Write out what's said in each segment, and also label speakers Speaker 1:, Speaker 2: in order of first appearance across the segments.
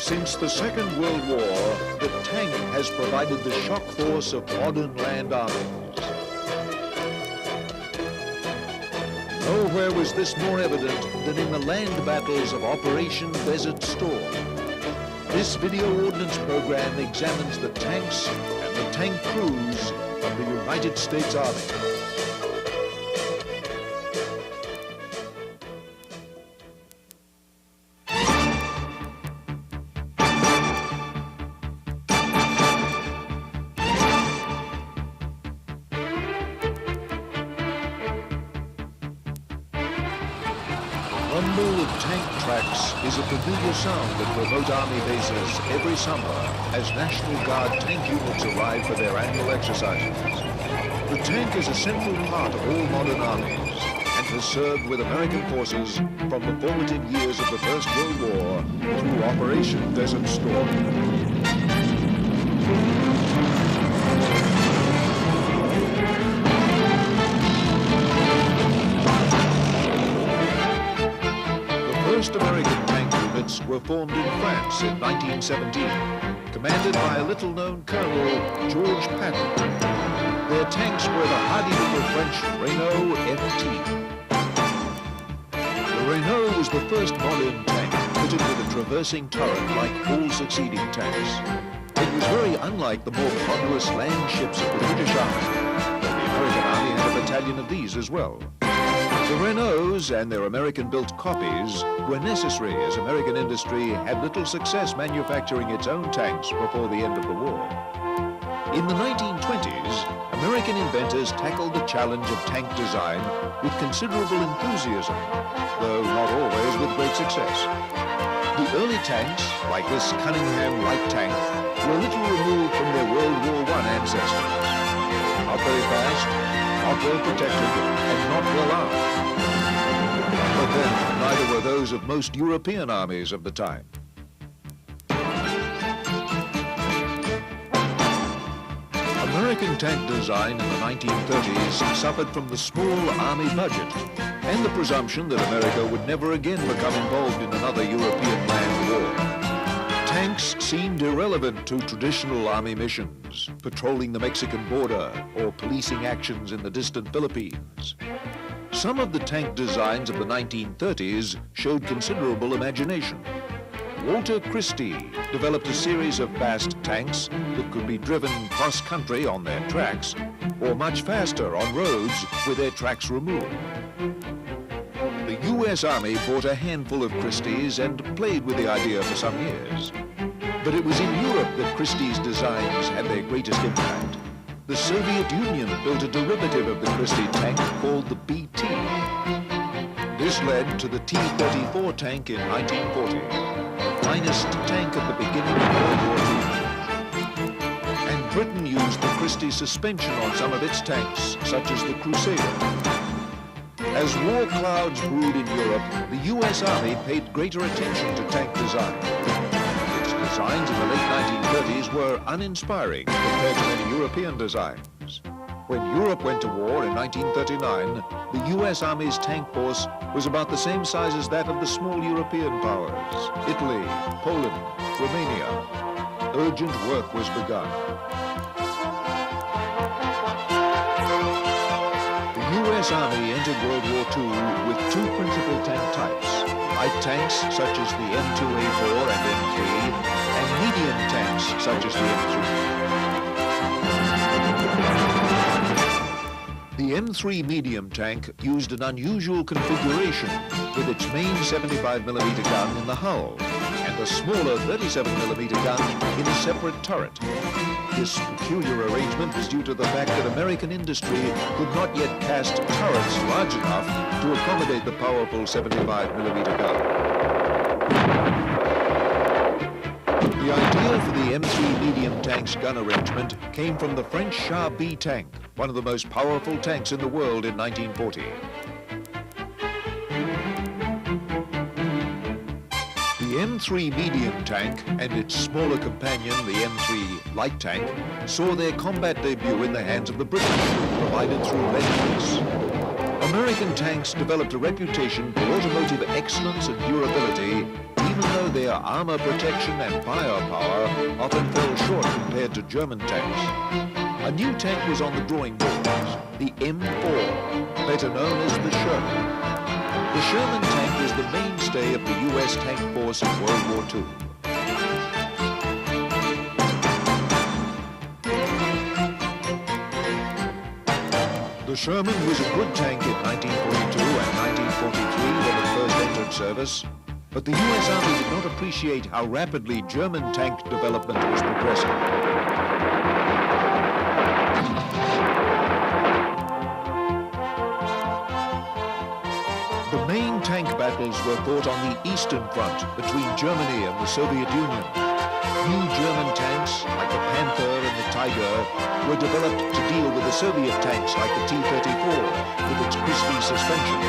Speaker 1: Since the Second World War, the tank has provided the shock force of modern land armies. Nowhere was this more evident than in the land battles of Operation Desert Storm. This video ordnance program examines the tanks and the tank crews of the United States Army. The rumble of tank tracks is a familiar sound at remote army bases every summer as National Guard tank units arrive for their annual exercises. The tank is a central part of all modern armies and has served with American forces from the formative years of the First World War through Operation Desert Storm. First American tank units were formed in France in 1917, commanded by a little-known Colonel, George Patton. Their tanks were the hardy little French Renault FT. The Renault was the first modern tank fitted with a traversing turret like all succeeding tanks. It was very unlike the more ponderous land ships of the British Army, though the American Army had a battalion of these as well. The Renaults and their American-built copies were necessary as American industry had little success manufacturing its own tanks before the end of the war. In the 1920s, American inventors tackled the challenge of tank design with considerable enthusiasm, though not always with great success. The early tanks, like this Cunningham light tank, were little removed from their World War I ancestors. Not very fast, not well protected, and not well armed. But then, neither were those of most European armies of the time. American tank design in the 1930s suffered from the small army budget and the presumption that America would never again become involved in another European land war. Tanks seemed irrelevant to traditional army missions, patrolling the Mexican border or policing actions in the distant Philippines. Some of the tank designs of the 1930s showed considerable imagination. Walter Christie developed a series of fast tanks that could be driven cross-country on their tracks or much faster on roads with their tracks removed. The U.S. Army bought a handful of Christie's and played with the idea for some years. But it was in Europe that Christie's designs had their greatest impact. The Soviet Union built a derivative of the Christie tank called the BT. This led to the T-34 tank in 1940, the finest tank at the beginning of World War II. And Britain used the Christie suspension on some of its tanks, such as the Crusader. As war clouds brewed in Europe, the U.S. Army paid greater attention to tank design. Its designs in the late 1930s were uninspiring compared to many European designs. When Europe went to war in 1939, the U.S. Army's tank force was about the same size as that of the small European powers, Italy, Poland, Romania. Urgent work was begun. The U.S. Army entered World War II with two principal tank types, light tanks such as the M2A4 and M3, and medium tanks such as the M3. The M3 medium tank used an unusual configuration with its main 75mm gun in the hull and a smaller 37mm gun in a separate turret. This peculiar arrangement was due to the fact that American industry could not yet cast turrets large enough to accommodate the powerful 75mm gun. The idea for the M3 medium tank's gun arrangement came from the French Char B tank, one of the most powerful tanks in the world in 1940. The M3 medium tank and its smaller companion, the M3 light tank, saw their combat debut in the hands of the British, provided through Lend-Lease. American tanks developed a reputation for automotive excellence and durability even though their armor protection and firepower often fell short compared to German tanks. A new tank was on the drawing boards, the M4, better known as the Sherman. The Sherman tank was the mainstay of the U.S. tank force in World War II. The Sherman was a good tank in 1942 and 1943 when it first entered service, but the U.S. Army did not appreciate how rapidly German tank development was progressing. The main tank battles were fought on the Eastern Front between Germany and the Soviet Union. New German tanks, like the Panther and the Tiger, were developed to deal with the Soviet tanks like the T-34 with its crispy suspension.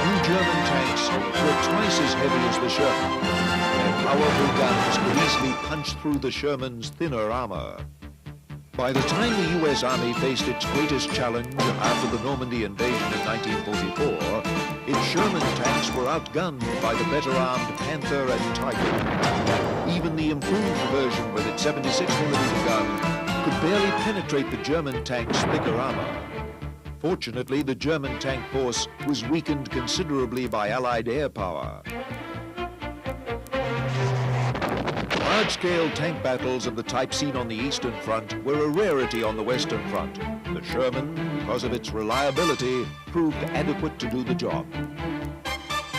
Speaker 1: New German tanks were twice as heavy as the Sherman. Their powerful guns could easily punch through the Sherman's thinner armor. By the time the U.S. Army faced its greatest challenge after the Normandy invasion in 1944, its Sherman tanks were outgunned by the better-armed Panther and Tiger. Even the improved version with its 76mm gun could barely penetrate the German tank's thicker armor. Fortunately, the German tank force was weakened considerably by Allied air power. Large-scale tank battles of the type seen on the Eastern Front were a rarity on the Western Front. The Sherman, because of its reliability, proved adequate to do the job.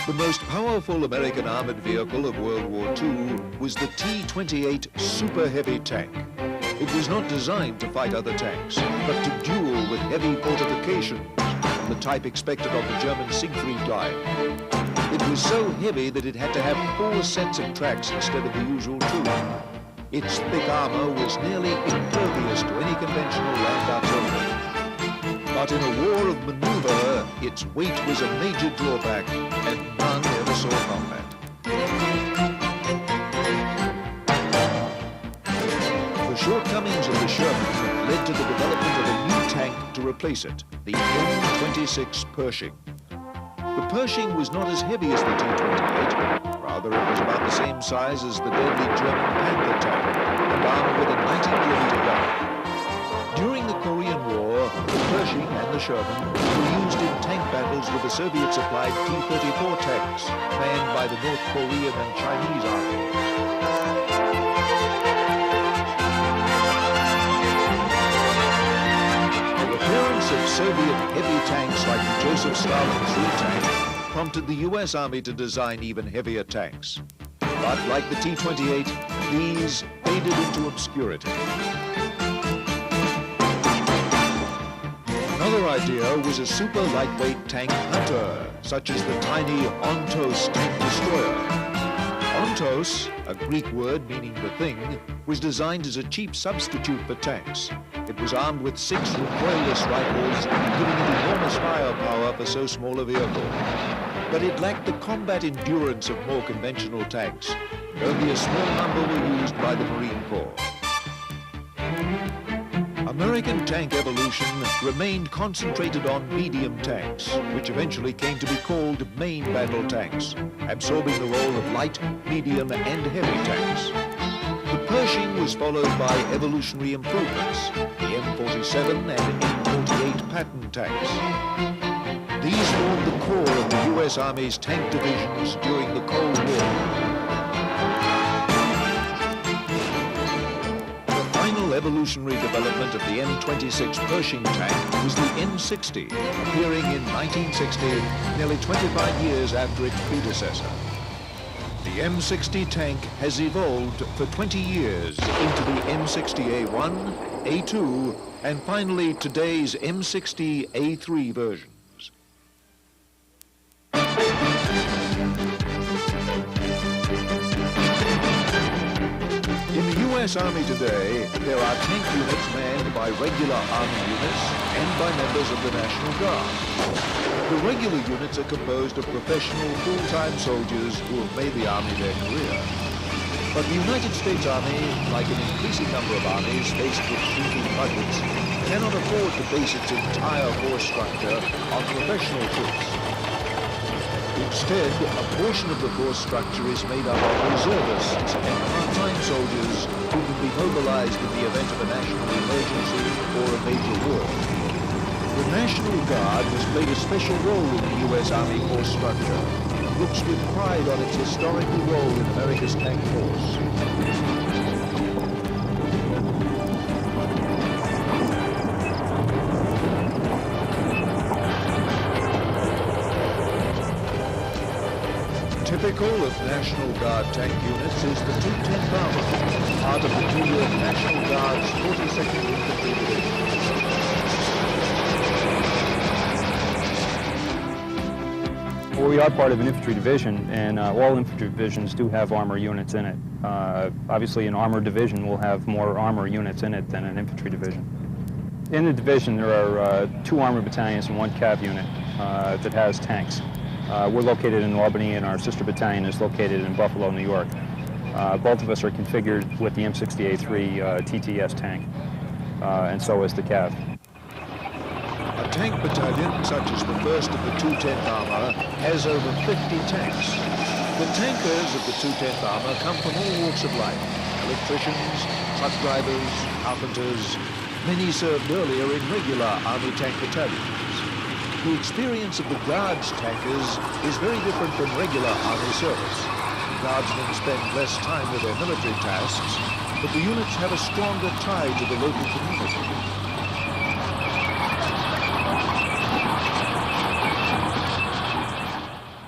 Speaker 1: The most powerful American armored vehicle of World War II was the T-28 Super Heavy tank. It was not designed to fight other tanks, but to duel with heavy fortifications, the type expected on the German Siegfried line. It was so heavy that it had to have 4 sets of tracks instead of the usual 2. Its thick armor was nearly impervious to any conventional land artillery. But in a war of maneuver, its weight was a major drawback, and none ever saw combat. The shortcomings of the Sherman led to the development of a new tank to replace it, the M26 Pershing. The Pershing was not as heavy as the T-28, rather it was about the same size as the deadly German Panther tank, and armed with a 90mm gun. During the Korean War, the Pershing and the Sherman were used in tank battles with the Soviet-supplied T-34 tanks, manned by the North Korean and Chinese armies. Of Soviet heavy tanks like the Joseph Stalin III tank prompted the U.S. Army to design even heavier tanks. But like the T-28, these faded into obscurity. Another idea was a super lightweight tank hunter, such as the tiny Ordnance tank destroyer. Ordnance, a Greek word meaning the thing, was designed as a cheap substitute for tanks. It was armed with 6 recoilless rifles, giving it enormous firepower for so small a vehicle. But it lacked the combat endurance of more conventional tanks. Only a small number were used by the Marine Corps. American tank evolution remained concentrated on medium tanks, which eventually came to be called main battle tanks, absorbing the role of light, medium, and heavy tanks. The Pershing was followed by evolutionary improvements, the M47 and M48 Patton tanks. These formed the core of the U.S. Army's tank divisions during the Cold War. Evolutionary development of the M26 Pershing tank was the M60, appearing in 1960, nearly 25 years after its predecessor. The M60 tank has evolved for 20 years into the M60A1, A2, and finally today's M60A3 versions. In the U.S. Army today, there are tank units manned by regular Army units and by members of the National Guard. The regular units are composed of professional full-time soldiers who have made the Army their career. But the United States Army, like an increasing number of armies faced with shrinking budgets, cannot afford to base its entire force structure on professional troops. Instead, a portion of the force structure is made up of reservists and part-time soldiers who can be mobilized in the event of a national emergency or a major war. The National Guard has played a special role in the U.S. Army force structure and looks with pride on its historical role in America's tank force. Typical of National Guard tank units is the 210 Bomber, part of the New York National Guard's 42nd Infantry Division.
Speaker 2: Well, we are part of an infantry division, and all infantry divisions do have armor units in it. Obviously, an armor division will have more armor units in it than an infantry division. In the division, there are 2 armor battalions and 1 cav unit that has tanks. We're located in Albany, and our sister battalion is located in Buffalo, New York. Both of us are configured with the M60A3 TTS tank, and so is the cav.
Speaker 1: A tank battalion, such as the 1st of the 210th Armor, has over 50 tanks. The tankers of the 210th Armor come from all walks of life: electricians, truck drivers, carpenters. Many served earlier in regular Army tank battalions. The experience of the Guards tankers is very different from regular Army service. Guardsmen spend less time with their military tasks, but the units have a stronger tie to the local community.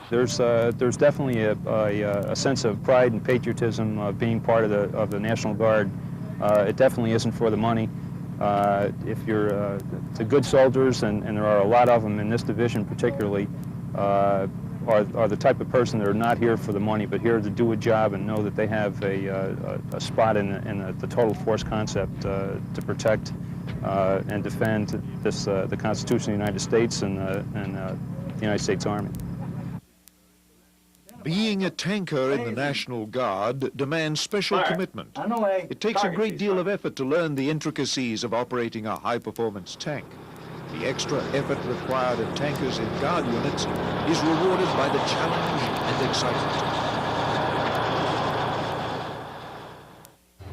Speaker 2: There's definitely a sense of pride and patriotism of being part of the National Guard. It definitely isn't for the money. If you're the good soldiers, and there are a lot of them in this division particularly, are the type of person that are not here for the money, but here to do a job and know that they have a spot in the total force concept to protect and defend the Constitution of the United States and the United States Army.
Speaker 1: Being a tanker in the National Guard demands special commitment. It takes a great deal of effort to learn the intricacies of operating a high-performance tank. The extra effort required of tankers in Guard units is rewarded by the challenge and excitement.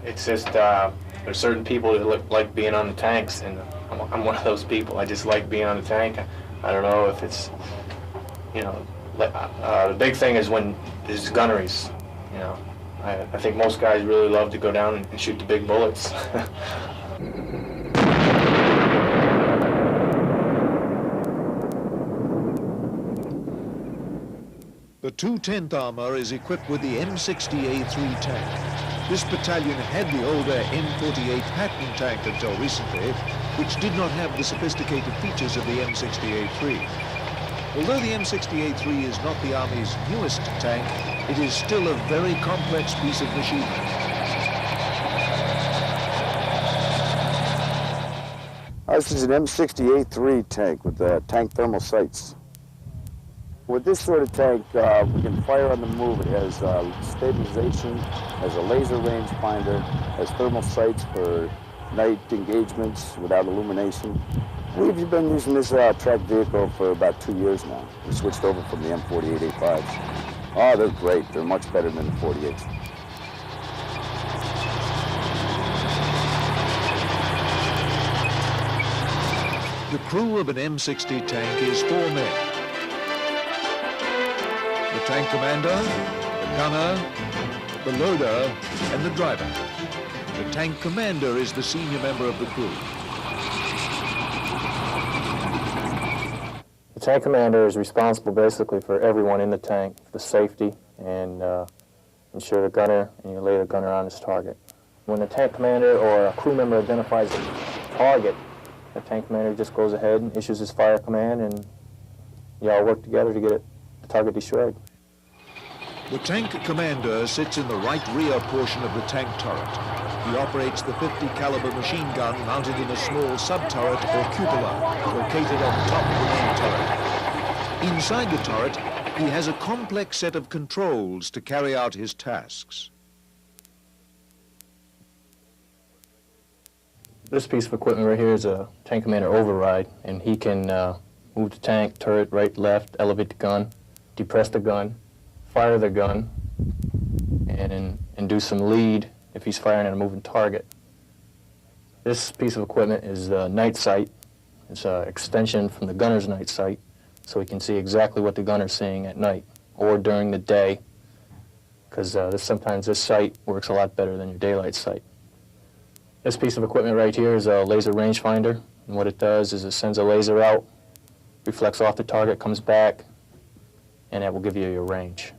Speaker 3: It's just, there's certain people that like being on the tanks, and I'm one of those people. I just like being on the tank. I don't know if it's, you know, the big thing is when there's gunneries, you know. I think most guys really love to go down and shoot the big bullets.
Speaker 1: The 210th Armor is equipped with the M60A3 tank. This battalion had the older M48 Patton tank until recently, which did not have the sophisticated features of the M60A3. Although the M60A3 is not the Army's newest tank, it is still a very complex piece of machinery.
Speaker 4: This is an M60A3 tank with tank thermal sights. With this sort of tank, we can fire on the move. It has stabilization, has a laser rangefinder, has thermal sights for night engagements without illumination. We've been using this track vehicle for about 2 years now. We switched over from the M48 A5s. Oh, they're great. They're much better than the 48s.
Speaker 1: The crew of an M60 tank is 4 men. The tank commander, the gunner, the loader, and the driver. The tank commander is the senior member of the crew.
Speaker 3: The tank commander is responsible basically for everyone in the tank, for the safety, and ensure the gunner, and you lay the gunner on his target. When the tank commander or a crew member identifies a target, the tank commander just goes ahead and issues his fire command, and you all work together to get the target destroyed.
Speaker 1: The tank commander sits in the right rear portion of the tank turret. He operates the 50 caliber machine gun mounted in a small sub-turret or cupola located on top of the main turret. Inside the turret, he has a complex set of controls to carry out his tasks.
Speaker 3: This piece of equipment right here is a tank commander override, and he can move the tank, turret, right, left, elevate the gun, depress the gun, fire the gun, and do some lead if he's firing at a moving target. This piece of equipment is the night sight. It's an extension from the gunner's night sight, so we can see exactly what the gunner's seeing at night or during the day, because sometimes this sight works a lot better than your daylight sight. This piece of equipment right here is a laser rangefinder, and what it does is it sends a laser out, reflects off the target, comes back, and that will give you your range.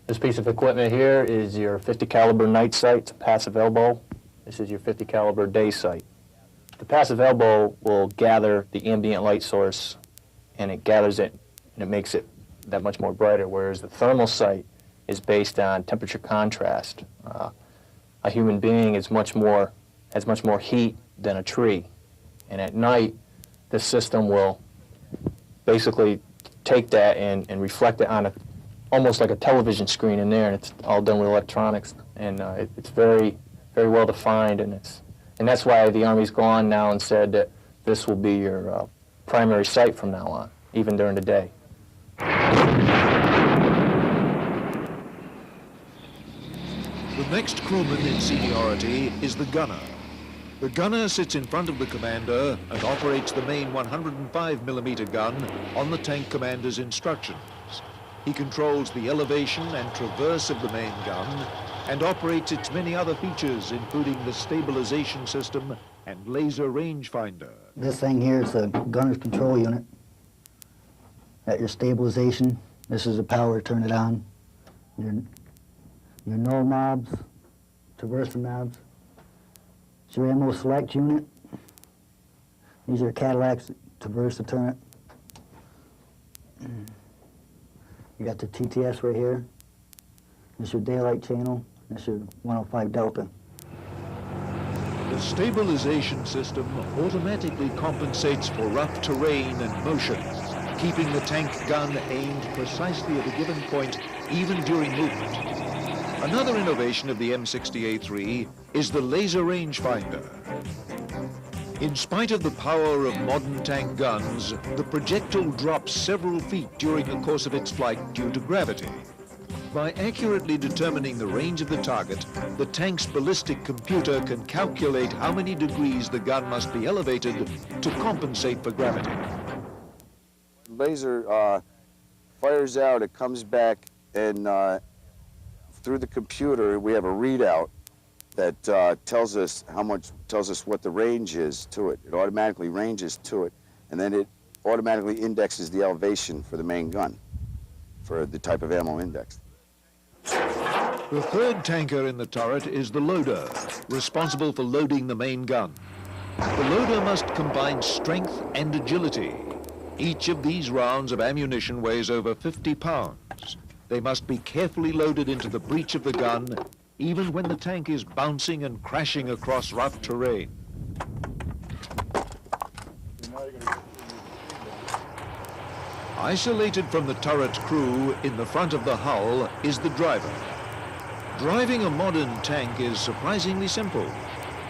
Speaker 3: This piece of equipment here is your 50 caliber night sight. It's a passive elbow. This is your 50 caliber day sight. The passive elbow will gather the ambient light source, and it gathers it, and it makes it that much more brighter, whereas the thermal sight is based on temperature contrast. A human being has much more heat than a tree, and at night, this system will basically take that and reflect it on almost like a television screen in there, and it's all done with electronics, and it's very, very well defined, and that's why the Army's gone now and said that this will be your primary sight from now on, even during the day.
Speaker 1: The next crewman in seniority is the gunner. The gunner sits in front of the commander and operates the main 105mm gun on the tank commander's instructions. He controls the elevation and traverse of the main gun and operates its many other features, including the stabilization system and laser rangefinder.
Speaker 5: This thing here is the gunner's control unit. At your stabilization, this is the power to turn it on. Your null knobs, traversal knobs. It's your ammo select unit. These are Cadillac's traverse to turn it. You got the TTS right here. This is your daylight channel. This is your 105 Delta.
Speaker 1: The stabilization system automatically compensates for rough terrain and motion, keeping the tank gun aimed precisely at a given point, even during movement. Another innovation of the M60A3 is the laser rangefinder. In spite of the power of modern tank guns, the projectile drops several feet during the course of its flight due to gravity. By accurately determining the range of the target, the tank's ballistic computer can calculate how many degrees the gun must be elevated to compensate for gravity.
Speaker 4: Laser fires out, it comes back, and through the computer we have a readout that tells us what the range is to it. It automatically ranges to it, and then it automatically indexes the elevation for the main gun, for the type of ammo index.
Speaker 1: The third tanker in the turret is the loader, responsible for loading the main gun. The loader must combine strength and agility. Each of these rounds of ammunition weighs over 50 pounds. They must be carefully loaded into the breech of the gun, even when the tank is bouncing and crashing across rough terrain. Isolated from the turret crew in the front of the hull is the driver. Driving a modern tank is surprisingly simple,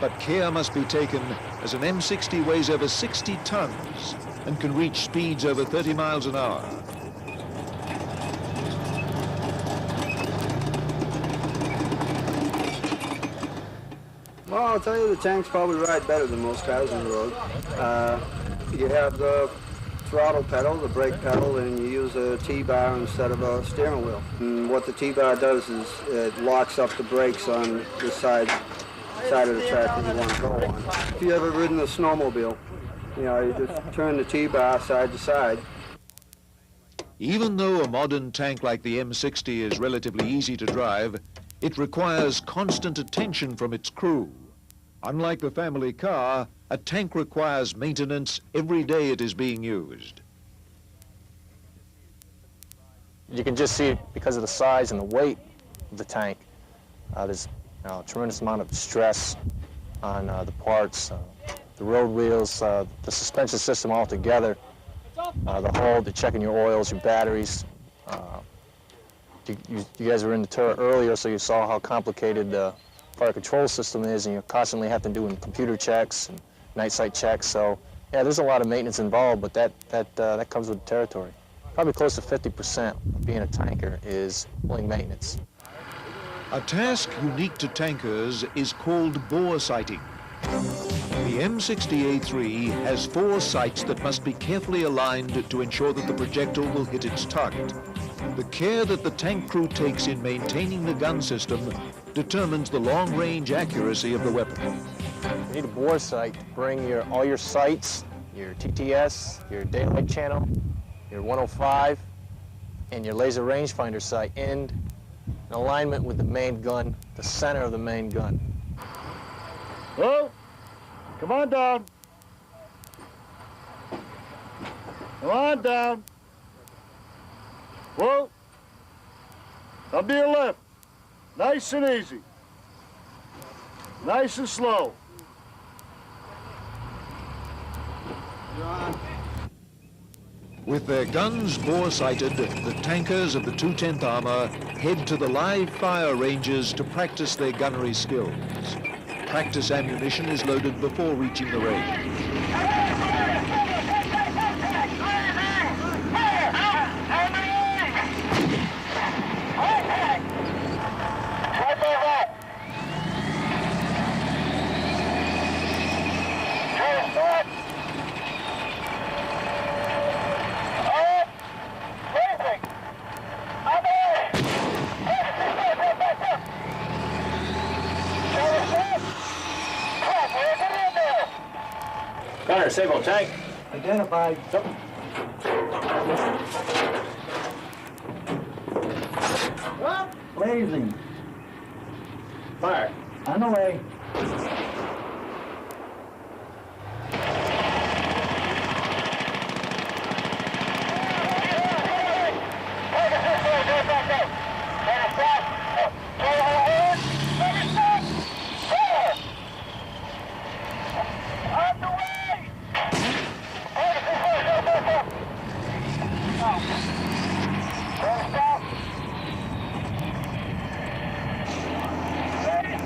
Speaker 1: but care must be taken as an M60 weighs over 60 tons and can reach speeds over 30 miles an hour.
Speaker 6: Well, I'll tell you, the tanks probably ride better than most cars on the road. You have the throttle pedal, the brake pedal, and you use a T-bar instead of a steering wheel. And what the T-bar does is it locks up the brakes on the side of the track that you want to go on. If you ever ridden a snowmobile, you know, you just turn the T-bar side to side.
Speaker 1: Even though a modern tank like the M60 is relatively easy to drive, it requires constant attention from its crew. Unlike the family car, a tank requires maintenance every day it is being used.
Speaker 3: You can just see, because of the size and the weight of the tank, there's a tremendous amount of stress on the parts, the road wheels, the suspension system altogether, the hull, the checking your oils, your batteries. You guys were in the turret earlier, so you saw how complicated the fire control system is, and you constantly have to do computer checks and night sight checks. So, yeah, there's a lot of maintenance involved, but that comes with the territory. Probably close to 50% of being a tanker is pulling maintenance.
Speaker 1: A task unique to tankers is called bore sighting. The M60A3 has 4 sights that must be carefully aligned to ensure that the projectile will hit its target. The care that the tank crew takes in maintaining the gun system determines the long-range accuracy of the weapon.
Speaker 3: You need a bore sight to bring all your sights, your TTS, your daylight channel, your 105, and your laser rangefinder sight in alignment with the main gun, the center of the main gun.
Speaker 4: Hello? Come on down. Come on down. Whoa. Up to your left. Nice and easy. Nice and slow.
Speaker 1: With their guns bore-sighted, the tankers of the 210th Armour head to the live fire ranges to practice their gunnery skills. Practice ammunition is loaded before reaching the range.
Speaker 3: Gunner, Sable, tank.
Speaker 5: Identified. Blazing.
Speaker 3: Fire.
Speaker 5: On the way.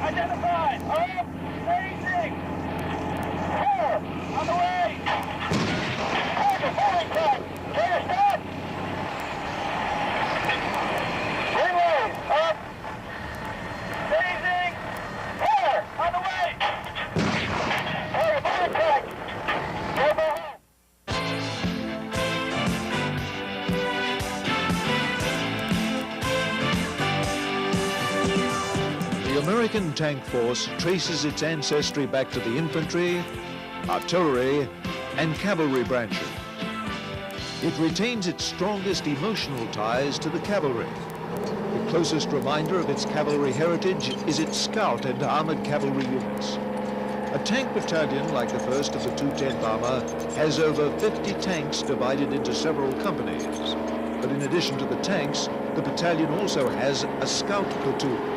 Speaker 7: Identified! Up! Racing! Fire! On the way! Target falling back! Clear stop! Relays! Up! Racing! Fire! On the way! Target falling back! Go behind!
Speaker 1: The American tank force traces its ancestry back to the infantry, artillery, and cavalry branches. It retains its strongest emotional ties to the cavalry. The closest reminder of its cavalry heritage is its scout and armored cavalry units. A tank battalion like the 1st of the 210th Armour has over 50 tanks divided into several companies. But in addition to the tanks, the battalion also has a scout platoon.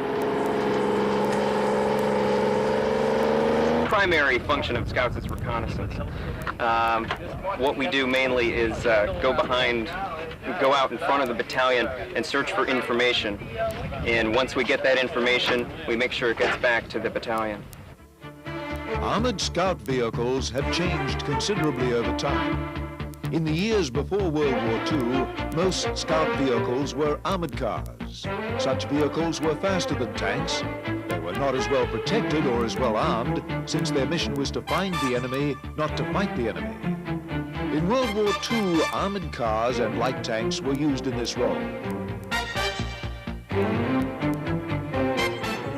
Speaker 8: Primary function of scouts is reconnaissance. What we do mainly is go out in front of the battalion and search for information. And once we get that information, we make sure it gets back to the battalion.
Speaker 1: Armored scout vehicles have changed considerably over time. In the years before World War II, most scout vehicles were armored cars. Such vehicles were faster than tanks. They were not as well protected or as well armed, since their mission was to find the enemy, not to fight the enemy. In World War II, armored cars and light tanks were used in this role.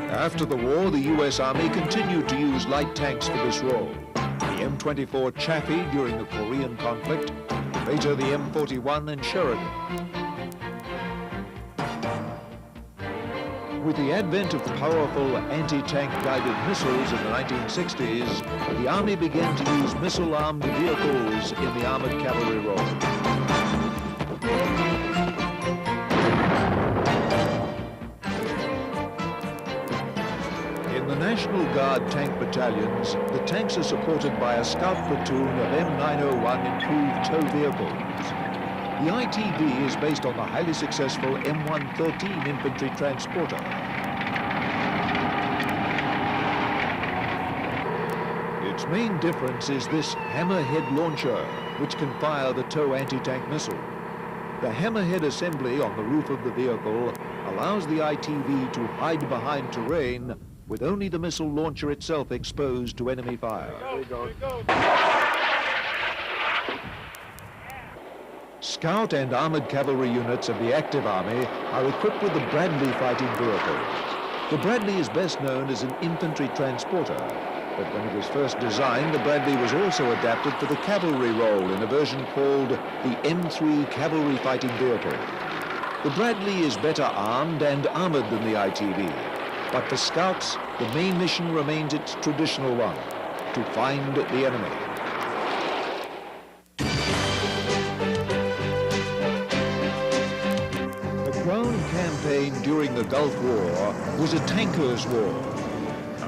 Speaker 1: After the war, the U.S. Army continued to use light tanks for this role. The M24 Chaffee during the Korean conflict, later the M41 and Sheridan. With the advent of powerful anti-tank guided missiles in the 1960s, the Army began to use missile-armed vehicles in the armored cavalry role. In the National Guard tank battalions, the tanks are supported by a scout platoon of M901 improved tow vehicles. The ITV is based on the highly successful M113 infantry transporter. Its main difference is this hammerhead launcher, which can fire the tow anti-tank missile. The hammerhead assembly on the roof of the vehicle allows the ITV to hide behind terrain with only the missile launcher itself exposed to enemy fire. Scout and armored cavalry units of the active army are equipped with the Bradley fighting vehicle. The Bradley is best known as an infantry transporter, but when it was first designed, the Bradley was also adapted for the cavalry role in a version called the M3 Cavalry Fighting Vehicle. The Bradley is better armed and armored than the ITV, but for scouts, the main mission remains its traditional one, to find the enemy. The ground campaign during the Gulf War was a tankers' war.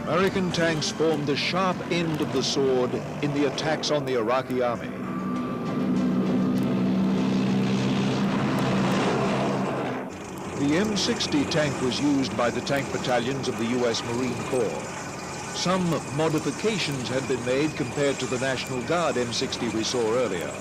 Speaker 1: American tanks formed the sharp end of the sword in the attacks on the Iraqi army. The M60 tank was used by the tank battalions of the U.S. Marine Corps. Some modifications had been made compared to the National Guard M60 we saw earlier.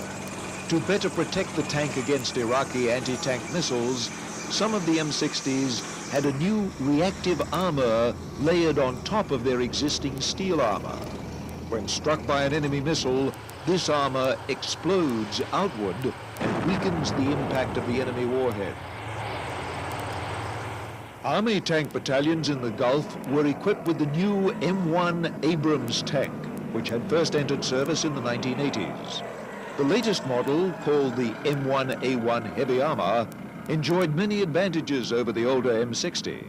Speaker 1: To better protect the tank against Iraqi anti-tank missiles, some of the M60s had a new reactive armor layered on top of their existing steel armor. When struck by an enemy missile, this armor explodes outward and weakens the impact of the enemy warhead. Army tank battalions in the Gulf were equipped with the new M1 Abrams tank, which had first entered service in the 1980s. The latest model, called the M1A1 Heavy Armor, enjoyed many advantages over the older M60.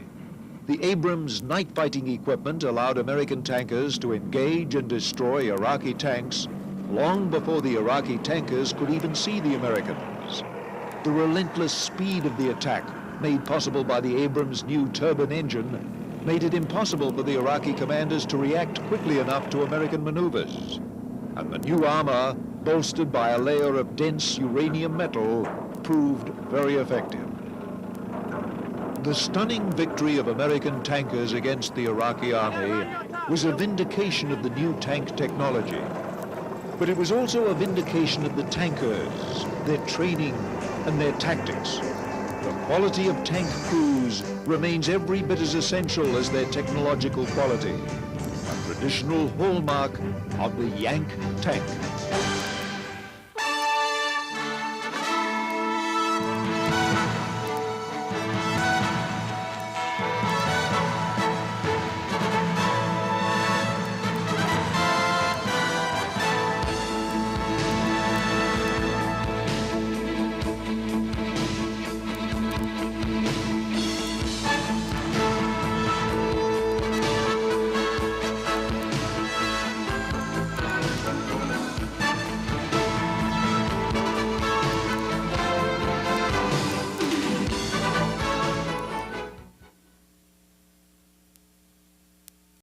Speaker 1: The Abrams night fighting equipment allowed American tankers to engage and destroy Iraqi tanks long before the Iraqi tankers could even see the Americans. The relentless speed of the attack, made possible by the Abrams' new turbine engine, made it impossible for the Iraqi commanders to react quickly enough to American maneuvers. And the new armor, bolstered by a layer of dense uranium metal, proved very effective. The stunning victory of American tankers against the Iraqi army was a vindication of the new tank technology. But it was also a vindication of the tankers, their training, and their tactics. The quality of tank crews remains every bit as essential as their technological quality, a traditional hallmark of the Yank tank.